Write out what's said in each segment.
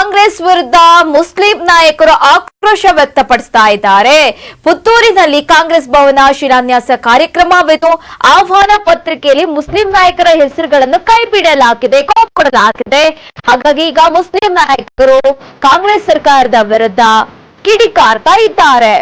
ಕಾಂಗ್ರೆಸ್ ವಿರುದ್ಧ ಮುಸ್ಲಿಂ ನಾಯಕರು ಆಕ್ರೋಶ ವ್ಯಕ್ತಪಡಿಸ್ತಾ ಇದ್ದಾರೆ. ಪುತ್ತೂರಿನಲ್ಲಿ ಕಾಂಗ್ರೆಸ್ ಭವನ ಶಿಲಾನ್ಯಾಸ ಕಾರ್ಯಕ್ರಮವಿತ್ತು. ಆಹ್ವಾನ ಪತ್ರಿಕೆಯಲ್ಲಿ ಮುಸ್ಲಿಂ ನಾಯಕರ ಹೆಸರುಗಳನ್ನು ಕೈಬಿಡಲಾಗಿದೆ, ಕೊಡಲಾಗಿದೆ. ಹಾಗಾಗಿ ಈಗ ಮುಸ್ಲಿಂ ನಾಯಕರು ಕಾಂಗ್ರೆಸ್ ಸರ್ಕಾರದ ವಿರುದ್ಧ ಕಿಡಿಕಾರ್ತಾ ಇದ್ದಾರೆ.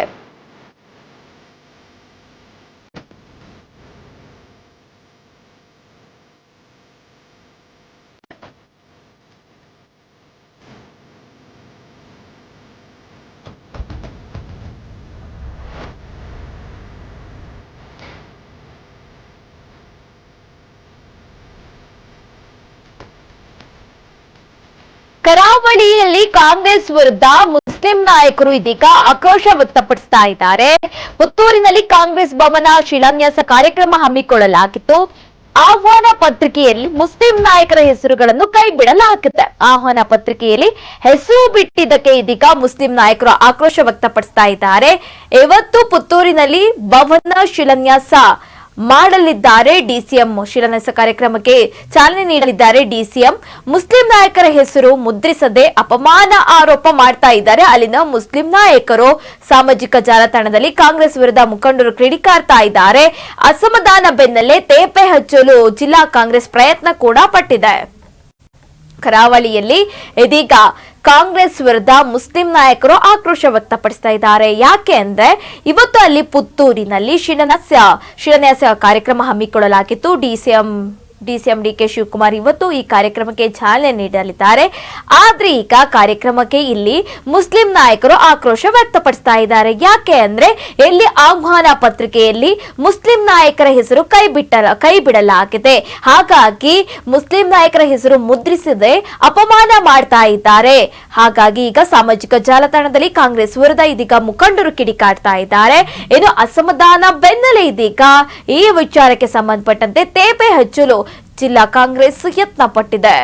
ಕರಾವಳಿಯಲ್ಲಿ ಕಾಂಗ್ರೆಸ್ ವಿರುದ್ಧ ಮುಸ್ಲಿಂ ನಾಯಕರು ಇದೀಗ ಆಕ್ರೋಶ ವ್ಯಕ್ತಪಡಿಸ್ತಾ ಇದ್ದಾರೆ. ಪುತ್ತೂರಿನಲ್ಲಿ ಕಾಂಗ್ರೆಸ್ ಭವನ ಶಿಲಾನ್ಯಾಸ ಕಾರ್ಯಕ್ರಮ ಹಮ್ಮಿಕೊಳ್ಳಲಾಗಿತ್ತು. ಆಹ್ವಾನ ಪತ್ರಿಕೆಯಲ್ಲಿ ಮುಸ್ಲಿಂ ನಾಯಕರ ಹೆಸರುಗಳನ್ನು ಕೈಬಿಡಲಾಗಿದೆ. ಆಹ್ವಾನ ಪತ್ರಿಕೆಯಲ್ಲಿ ಹೆಸರು ಬಿಟ್ಟಿದ್ದಕ್ಕೆ ಇದೀಗ ಮುಸ್ಲಿಂ ನಾಯಕರು ಆಕ್ರೋಶ ವ್ಯಕ್ತಪಡಿಸ್ತಾ ಇದ್ದಾರೆ. ಇವತ್ತು ಪುತ್ತೂರಿನಲ್ಲಿ ಭವನ ಶಿಲಾನ್ಯಾಸ ಮಾಡಲಿದ್ದಾರೆ. ಡಿಸಿಎಂ ಶಿಲಾನ್ಯಾಸ ಕಾರ್ಯಕ್ರಮಕ್ಕೆ ಚಾಲನೆ ನೀಡಲಿದ್ದಾರೆ. ಡಿಸಿಎಂ ಮುಸ್ಲಿಂ ನಾಯಕರ ಹೆಸರು ಮುದ್ರಿಸದೆ ಅಪಮಾನ ಆರೋಪ ಮಾಡ್ತಾ ಇದ್ದಾರೆ. ಅಲ್ಲಿನ ಮುಸ್ಲಿಂ ನಾಯಕರು ಸಾಮಾಜಿಕ ಜಾಲತಾಣದಲ್ಲಿ ಕಾಂಗ್ರೆಸ್ ವಿರುದ್ಧ ಮುಖಂಡರು ಕಿಡಿಕಾರ್ತಾ ಇದ್ದಾರೆ. ಅಸಮಾಧಾನ ಬೆನ್ನಲ್ಲೇ ತೇಪೆ ಹಚ್ಚಲು ಜಿಲ್ಲಾ ಕಾಂಗ್ರೆಸ್ ಪ್ರಯತ್ನ ಕೂಡ ಪಟ್ಟಿದೆ. ಕರಾವಳಿಯಲ್ಲಿ ಇದೀಗ ಕಾಂಗ್ರೆಸ್ ವಿರುದ್ಧ ಮುಸ್ಲಿಂ ನಾಯಕರು ಆಕ್ರೋಶ ವ್ಯಕ್ತಪಡಿಸ್ತಾ ಇದ್ದಾರೆ. ಯಾಕೆ ಅಂದ್ರೆ ಇವತ್ತು ಅಲ್ಲಿ ಪುತ್ತೂರಿನಲ್ಲಿ ಶಿಲಾನ್ಯಾಸ ಕಾರ್ಯಕ್ರಮ ಹಮ್ಮಿಕೊಳ್ಳಲಾಗಿತ್ತು. ಡಿಸಿಎಂ ಡಿಕೆ ಶಿವಕುಮಾರ್ ಇವತ್ತು ಈ ಕಾರ್ಯಕ್ರಮಕ್ಕೆ ಚಾಲನೆ ನೀಡಲಿದ್ದಾರೆ. ಆದ್ರೆ ಈಗ ಕಾರ್ಯಕ್ರಮಕ್ಕೆ ಇಲ್ಲಿ ಮುಸ್ಲಿಂ ನಾಯಕರು ಆಕ್ರೋಶ ವ್ಯಕ್ತಪಡಿಸ್ತಾ ಇದ್ದಾರೆ. ಯಾಕೆ ಅಂದ್ರೆ ಇಲ್ಲಿ ಆಹ್ವಾನ ಪತ್ರಿಕೆಯಲ್ಲಿ ಮುಸ್ಲಿಂ ನಾಯಕರ ಹೆಸರು ಕೈಬಿಡಲಾಗಿದೆ. ಹಾಗಾಗಿ ಮುಸ್ಲಿಂ ನಾಯಕರ ಹೆಸರು ಮುದ್ರಿಸದೆ ಅಪಮಾನ ಮಾಡ್ತಾ ಇದ್ದಾರೆ. ಹಾಗಾಗಿ ಈಗ ಸಾಮಾಜಿಕ ಜಾಲತಾಣದಲ್ಲಿ ಕಾಂಗ್ರೆಸ್ ವಿರುದ್ಧ ಇದೀಗ ಮುಖಂಡರು ಕಿಡಿಕಾಡ್ತಾ ಇದ್ದಾರೆ. ಇನ್ನು ಅಸಮಾಧಾನ ಬೆನ್ನಲ್ಲೇ ಇದೀಗ ಈ ವಿಚಾರಕ್ಕೆ ಸಂಬಂಧಪಟ್ಟಂತೆ ತೇಪೆ ಹಚ್ಚಲು ಜಿಲ್ಲಾ ಕಾಂಗ್ರೆಸ್ ಯತ್ನ ಪಟ್ಟಿದೆ.